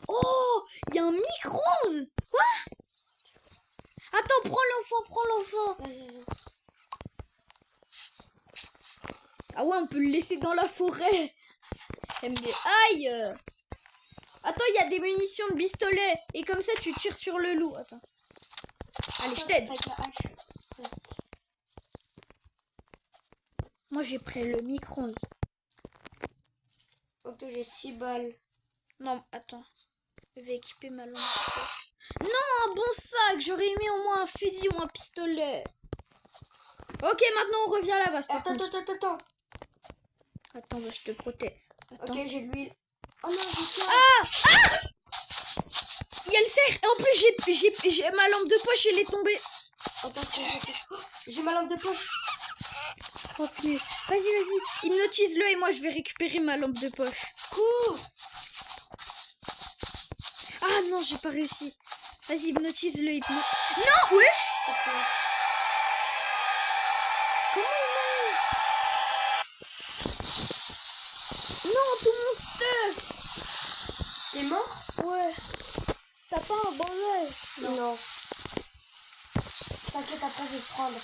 Oh, il y a un micro-ondes. Quoi? Attends, prends l'enfant. Vas-y. Ah ouais, on peut le laisser dans la forêt. MD. Aïe. Attends, il y a des munitions de pistolet. Et comme ça, tu tires sur le loup. Attends. Allez, je t'aide. Avec la hache. Ouais. Moi, j'ai pris le micro-ondes. Ok, j'ai 6 balles. Non, attends. Je vais équiper ma lampe. Non, un bon sac. J'aurais aimé au moins un fusil ou un pistolet. Ok, maintenant on revient à la base. Attends. Attends, bah, je te protège. Attends. Ok, j'ai de l'huile. Oh non, j'ai quoi? Il y a le cerf. Et en plus, j'ai ma lampe de poche, elle est tombée. Attends, j'ai ma lampe de poche. Oh punaise. Vas-y. Hypnotise-le et moi, je vais récupérer ma lampe de poche. Cours. Ah non, j'ai pas réussi. Vas-y, hypnotise-le. Non, wesh. Comment il m'a... Non, tout mon stuff. T'es mort? Ouais. T'as pas un bandage? Non. T'inquiète, après je vais te prendre.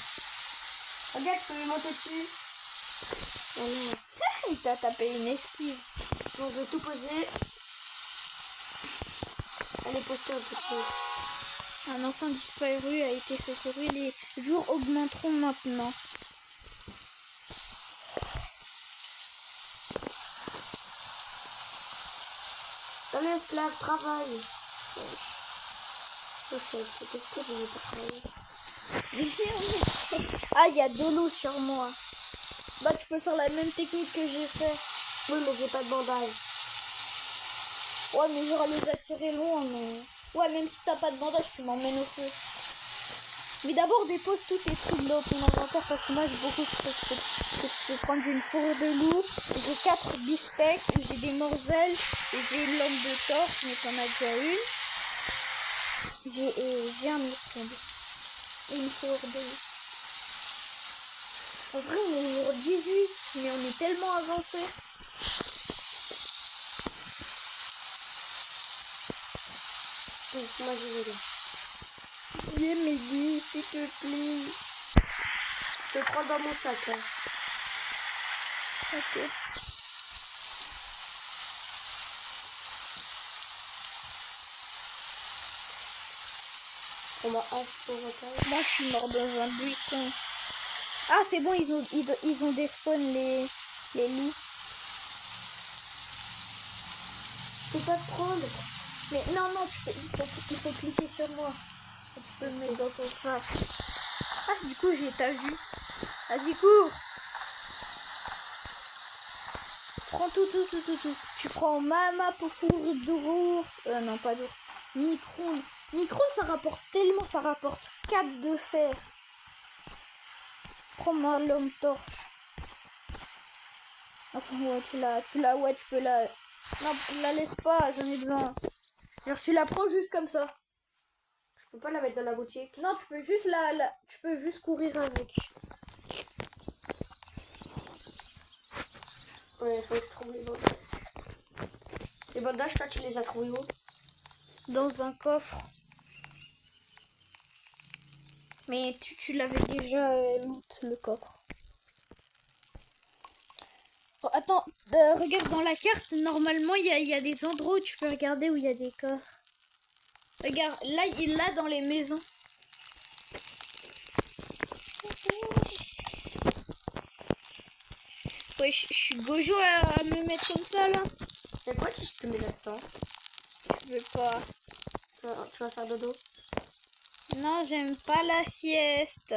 Regarde, tu peux lui monter dessus. Oh non. Il t'a tapé une esquive. Bon, je vais tout poser. Allez, pose-toi un petit. Un enfant disparu a été secouru. Les jours augmenteront maintenant. Allez, esclave, travaille. Qu'est-ce que je vais travailler? Ah, il y a de l'eau sur moi. Bah, tu peux faire la même technique que j'ai fait. Oui, mais j'ai pas de bandage. Ouais, mais j'aurais les attirer loin, mais... Ouais, même si t'as pas de bandage, tu m'emmènes au feu. Mais d'abord, dépose tous tes trucs dans ton inventaire, parce que moi, j'ai beaucoup de trucs que tu peux prendre. J'ai une fourrure de loup, j'ai 4 beefsteaks, j'ai des morzelles, et j'ai une lampe de torche, mais t'en as déjà une. J'ai un micro-ondes. Et une fourrure de loup. En vrai, on est au jour 18, mais on est tellement avancé. Moi, je vais là. Viens m'aider, s'il te plaît. Je prends dans mon sac. Hein. Ok. On va hache pour repas. Moi, je suis mort dans un buisson. Ah, c'est bon, ils ont des spawns, les loups. Je peux pas te prendre. Mais non, il faut cliquer sur moi. Et tu peux le mettre dans ton sac. Ah, du coup, j'ai ta vue. Vas-y, cours. Prends tout. Tu prends ma map au fourrure d'ours. Non, pas d'ours. Micron. Micron, ça rapporte tellement. Ça rapporte 4 de fer. Prends-moi l'homme torche. Enfin, ouais, tu peux la... Non, la laisse pas, j'en ai besoin. Genre, tu la prends juste comme ça. Je peux pas la mettre dans la boutique. Non, tu peux juste tu peux juste courir avec. Ouais, faut que je trouve les bandages. Les bandages, toi, tu les as trouvés où? Dans un coffre. Mais tu l'avais déjà loot, le coffre. Oh, attends, regarde dans la carte. Normalement, il y a des endroits où tu peux regarder où il y a des coffres. Regarde, là, il l'a dans les maisons. Ouais, je suis gojo à me mettre comme ça, là. C'est quoi si je te mets là-dedans? Je veux pas. Tu vas faire dodo? Non, j'aime pas la sieste.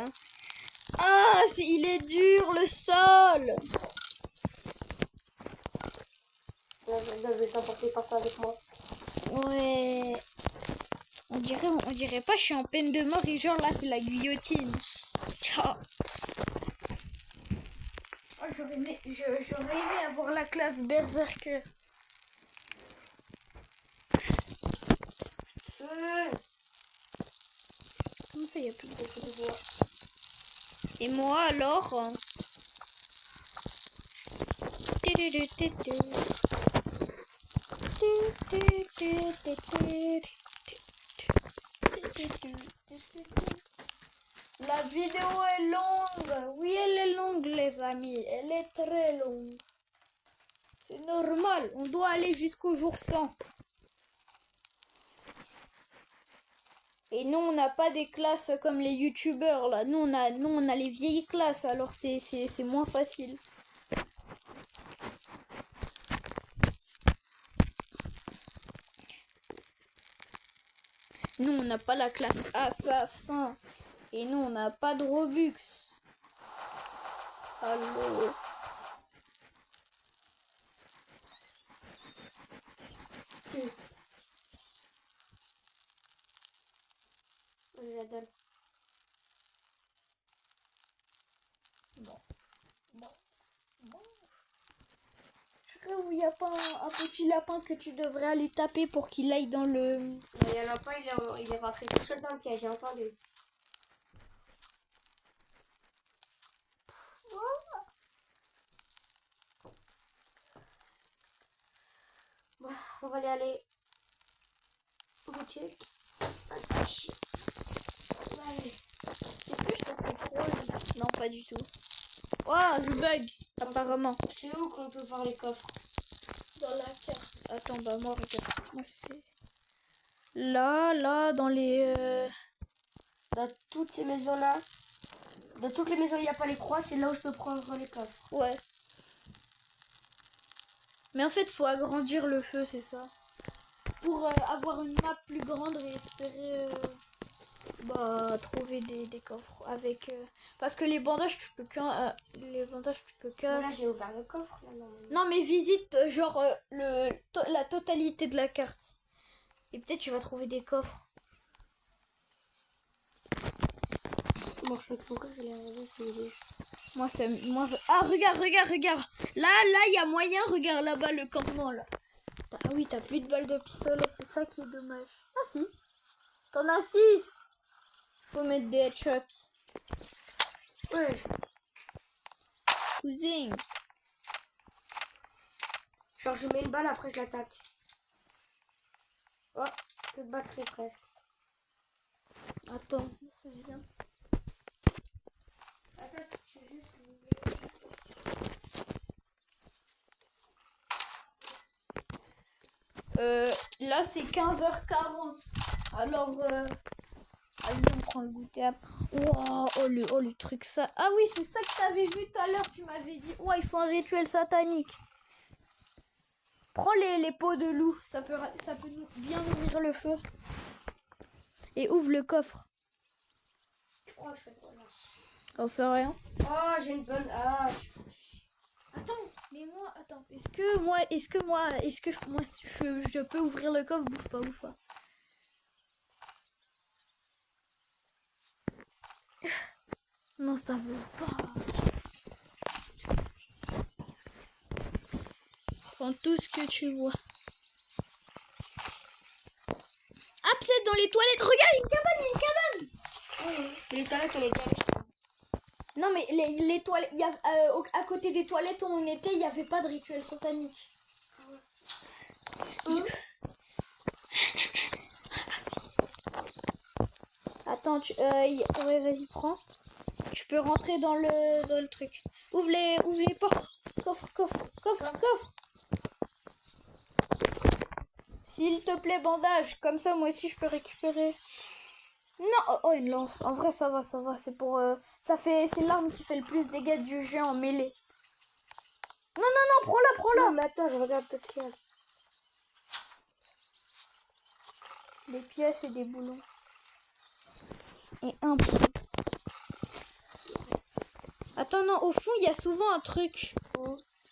Ah, il est dur, le sol. Je vais t'emporter partout avec moi. Ouais. On dirait pas, je suis en peine de mort et genre là, c'est la guillotine. Ciao. Oh, j'aurais aimé avoir la classe Berserker. Comment ça, il y a plus de voix? Et moi alors La vidéo est longue. Oui, elle est longue, les amis. Elle est très longue. C'est normal. On doit aller jusqu'au jour 100. Et nous, on n'a pas des classes comme les youtubeurs, là. Nous, on a les vieilles classes, alors c'est moins facile. Nous, on n'a pas la classe assassin. Et nous, on n'a pas de Robux. Allô. J'adore. Bon. Je crois qu'il n'y a pas un petit lapin que tu devrais aller taper pour qu'il aille dans le... Il y en a pas, il est rentré tout seul dans le piège, j'ai entendu. Bon, on va aller boutique. Allez. Est-ce que je te contrôle? Non, pas du tout. Oh, je bug, apparemment. C'est où qu'on peut voir les coffres? Dans la carte. Attends, bah moi, regarde. Moi, c'est... Là, dans les... Dans toutes ces maisons-là, dans toutes les maisons où il n'y a pas les croix, c'est là où je peux prendre les coffres. Ouais. Mais en fait, faut agrandir le feu, c'est ça. Pour avoir une map plus grande et espérer trouver des coffres avec... Parce que les bandages, tu peux qu'un... Là, j'ai ouvert le coffre. Là, Non, mais visite la totalité de la carte. Et peut-être tu vas trouver des coffres. Mon cheveu de sourire, il est arrivé, c'est Ah, regarde. Là, il y a moyen, regarde là-bas le campement, là. Ah oui, t'as plus de balles de pistolet, c'est ça qui est dommage. Ah si, t'en as 6. Faut mettre des headshots. Ouais. Cousin. Genre, je mets une balle, après je l'attaque. Oh, plus de batterie presque. Attends, c'est bien. Attends, je suis juste... Là, c'est 15h40. Alors, vas-y, on prend le goûter après. Wow, oh, le truc ça. Ah oui, c'est ça que t'avais vu tout à l'heure. Tu m'avais dit, ouais, il faut un rituel satanique. Prends les peaux de loup. Ça peut bien nourrir le feu. Et ouvre le coffre. Tu crois que je fais quoi là? J'en sais rien. Oh, j'ai une bonne... Ah, Attends, mais moi, attends. Est-ce que moi, je peux ouvrir le coffre? Bouge pas. Non, ça veut pas. Prends tout ce que tu vois. Ah, peut-être dans les toilettes. Regarde, il y a une cabane. oui. Les toilettes, on est calés. Non, mais les toilettes, à côté des toilettes où on était, il n'y avait pas de rituel satanique. Attends, ouais, vas-y, prends. Tu peux rentrer dans le truc. Ouvre les portes. Coffre, coffre, coffre, coffre. S'il te plaît, bandage. Comme ça, moi aussi, je peux récupérer. Non, oh, une lance. En vrai, ça va, ça va. C'est pour... c'est l'arme qui fait le plus de dégâts du jeu en mêlée. Non, non, non, prends-la, prends-la. Non, mais attends, je regarde peut-être qu'il y a. Des pièces et des boulons. Et un point. Attends, non, au fond, il y a souvent un truc.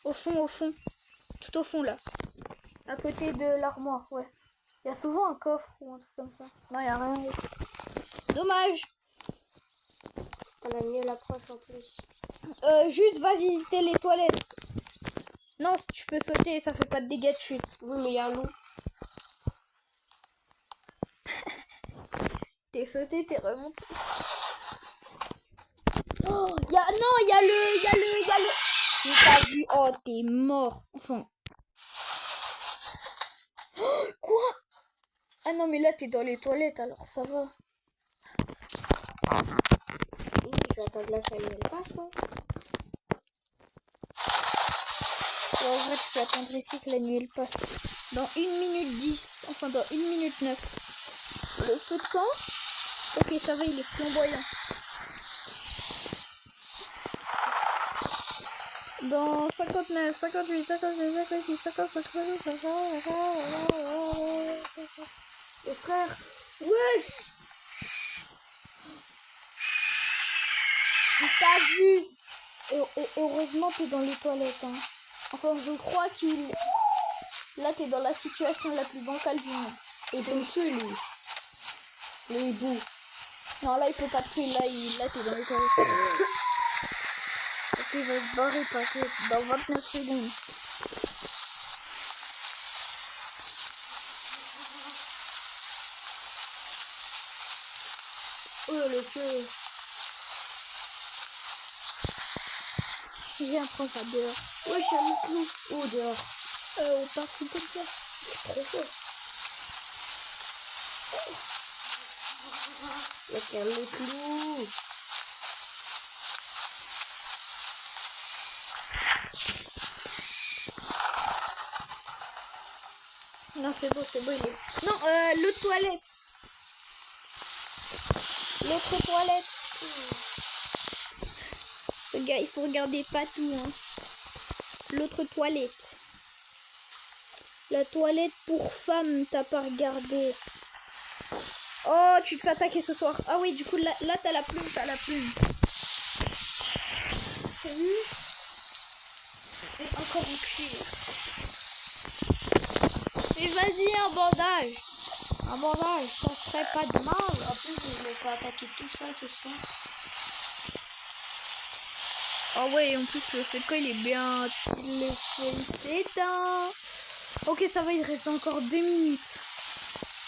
Au fond, au fond. Tout au fond, là. À côté de l'armoire, ouais. Il y a souvent un coffre ou un truc comme ça. Non, il n'y a rien. Dommage. T'en as mis l'approche en plus. Juste va visiter les toilettes. Non, si tu peux sauter, ça fait pas de dégâts de chute. Oui, mais il y a un loup. T'es sauté, t'es remonté. Oh, non, il y a le. Mais t'as vu, oh, t'es mort. Enfin. Oh, quoi? Ah non, mais là, t'es dans les toilettes, alors ça va. Oui, je vais attendre la famille, elle passe. Hein. Ouais, en vrai, tu peux attendre ici que la nuit, elle passe. Dans 1 minute 10. Enfin, dans 1 minute 9. Le feu de camp? Ok, ça va, il est flamboyant. Dans 59, 58, 57, 56, 55, 56, 57. Les frères, wesh! Il t'a vu. Et heureusement, t'es dans les toilettes. Hein. Enfin, je crois qu'il... Là, t'es dans la situation la plus bancale du monde. Et il peut me tuer, lui. Le hibou. Non, là, il peut pas te tuer. Là, t'es dans les toilettes. Ok, il va se barrer, t'inquiète. Dans 29 secondes. Oh, le feu. Viens, prends ça dehors. Wesh, il y a le clou. Oh, dehors. Au parc, comme ça. C'est trop chaud. Mec, il y a le clou. Non, c'est beau, il est... Non, l'autre toilette. L'autre toilette. Regarde, il faut regarder pas tout, hein. L'autre toilette. La toilette pour femmes, t'as pas regardé. Oh, tu te fais attaquer ce soir. Ah oui, du coup, là t'as la plume, T'as vu? Et encore un cuir. Mais vas-y, un bandage. Un bandage, ça serait pas de mal. En plus, je vais pas attaquer tout ça ce soir. Ah ouais, en plus le feu de camp il est bien. Le feu c'est éteint. Ok, ça va, il reste encore 2 minutes.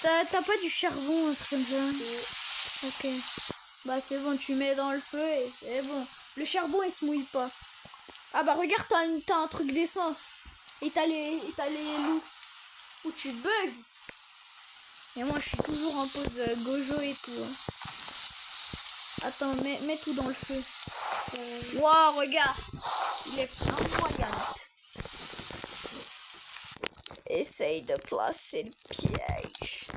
T'as pas du charbon, un truc comme ça? Ok. Bah c'est bon, tu mets dans le feu et c'est bon. Le charbon il se mouille pas. Ah bah regarde, t'as un truc d'essence. Et t'as les loups. Ou tu bugs. Et moi je suis toujours en pause gojo et tout. Hein. Attends, mets tout dans le feu. Wow, regarde. Il est flamboyant. Essaye de placer le piège.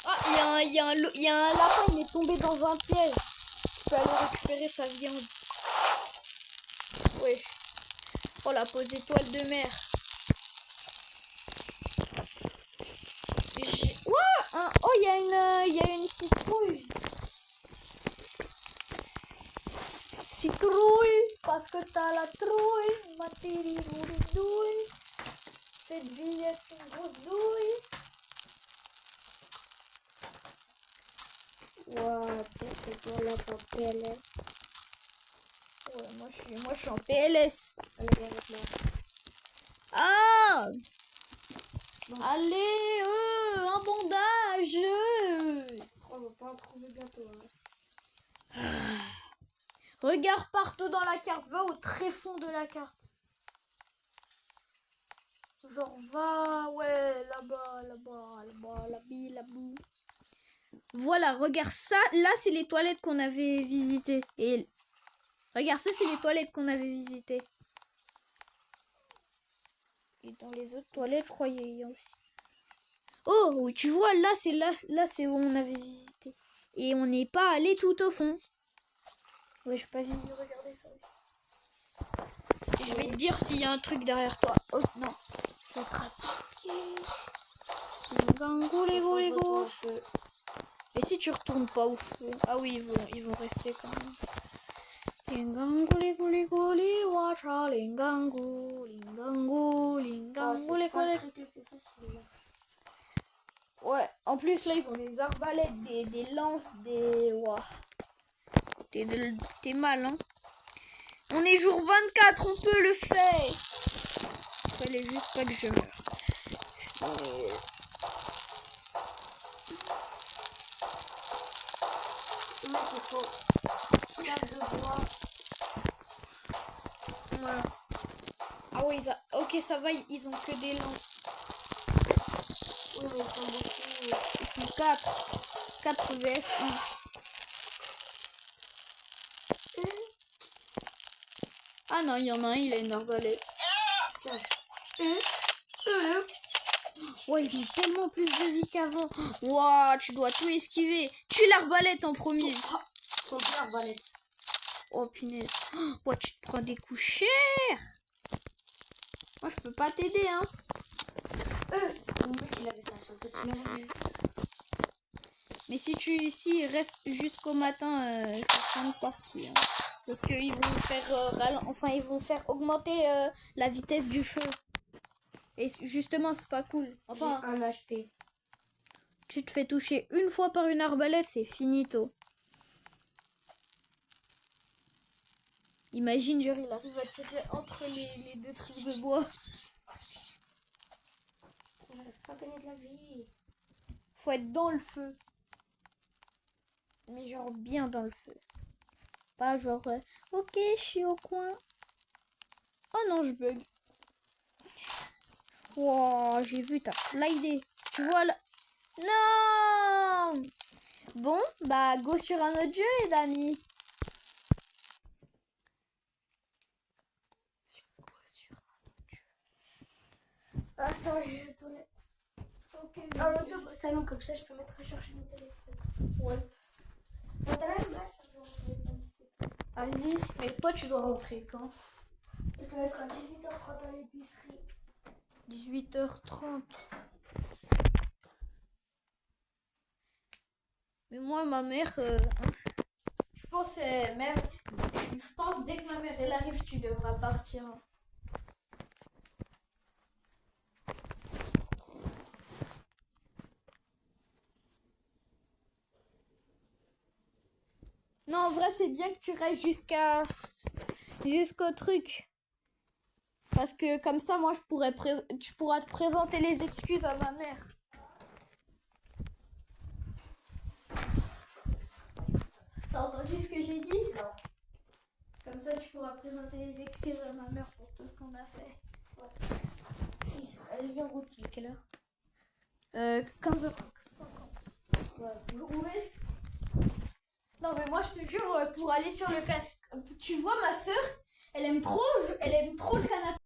Ah, il y a un lapin, il est tombé dans un piège. Tu peux aller récupérer sa viande. Wesh. Oh, la pause étoile de mer. Ouah, oh, il y a une citrouille. Citrouille, parce que t'as la trouille, ma douille. Cette vie est une grosse douille. Waouh, c'est bon là pour PLS. Ouais, moi je suis en PLS. Allez, viens avec moi. Ah Bon. Allez, un bandage. On va pas en trouver bientôt. Hein. Regarde partout dans la carte, va au tréfonds de la carte. Genre va, ouais, là-bas, là-bout. Voilà, regarde ça. Là, c'est les toilettes qu'on avait visitées. Et regarde ça, c'est les toilettes qu'on avait visitées. Et dans les autres toilettes, je crois, il y a aussi. Oh, oui, tu vois, là, c'est où on avait visité. Et on n'est pas allé tout au fond. Ouais, je suis pas venue regarder ça aussi. Et je vais te dire s'il y a un truc derrière toi. Oh, non. Je vais te attaquer. Go. Et si tu retournes pas au feu? Ah oui, ils vont rester quand même. Lingangou, wacha, lingangou, Ouais, en plus là ils ont des arbalètes, des lances, des... Ouah. T'es mal, hein. On est jour 24, on peut le faire. Fallait juste pas que je meure. Le mec, il faut 4 de bois. Voilà. Ah oui, ok, ça va, ils ont que des lances. Oui, mais ils sont beaucoup. Ils sont 4. 4 vs 1. Ah non, il y en a un, il a une arbalète. Tiens. Ouais, ils ont tellement plus de vie qu'avant. Ouah, tu dois tout esquiver. Tue l'arbalète en premier. Son père, arbalète. Oh punaise. Ouais, tu te prends des coups chers. Moi, je peux pas t'aider, hein. Le mec, il avait sa santé. Mais si il reste jusqu'au matin, c'est fin de partie. Hein. Parce qu'ils vont faire ils vont faire augmenter la vitesse du feu. Et justement, c'est pas cool. Enfin, un HP. tu te fais toucher une fois par une arbalète, c'est finito. Imagine, genre, il arrive à tirer entre les deux trucs de bois. J'arrive pas à gagner de la vie. Faut être dans le feu. Mais genre bien dans le feu. Pas genre, ok, je suis au coin. Oh non, je bug. Wow, j'ai vu, t'as slidé. Tu vois là. Non! Bon, bah, go sur un autre jeu, les amis. Attends, je vais tourner. Ok, un autre salon comme ça, je peux mettre à charger mon téléphone. Ouais. Vas-y, mais toi, tu dois rentrer quand? Je peux mettre à 18h30 à l'épicerie. 18h30. Mais moi, ma mère, je pense je pense dès que ma mère elle arrive, tu devras partir. Non, en vrai, c'est bien que tu restes jusqu'au truc. Parce que comme ça, moi, tu pourras te présenter les excuses à ma mère. T'as entendu ce que j'ai dit? Non. Comme ça, tu pourras présenter les excuses à ma mère pour tout ce qu'on a fait. Ouais. Elle vient en route, il est quelle heure 15h50. Ouais, vous roulez? Non, mais moi, je te jure, pour aller sur le canapé... Tu vois, ma soeur, elle aime trop le canapé.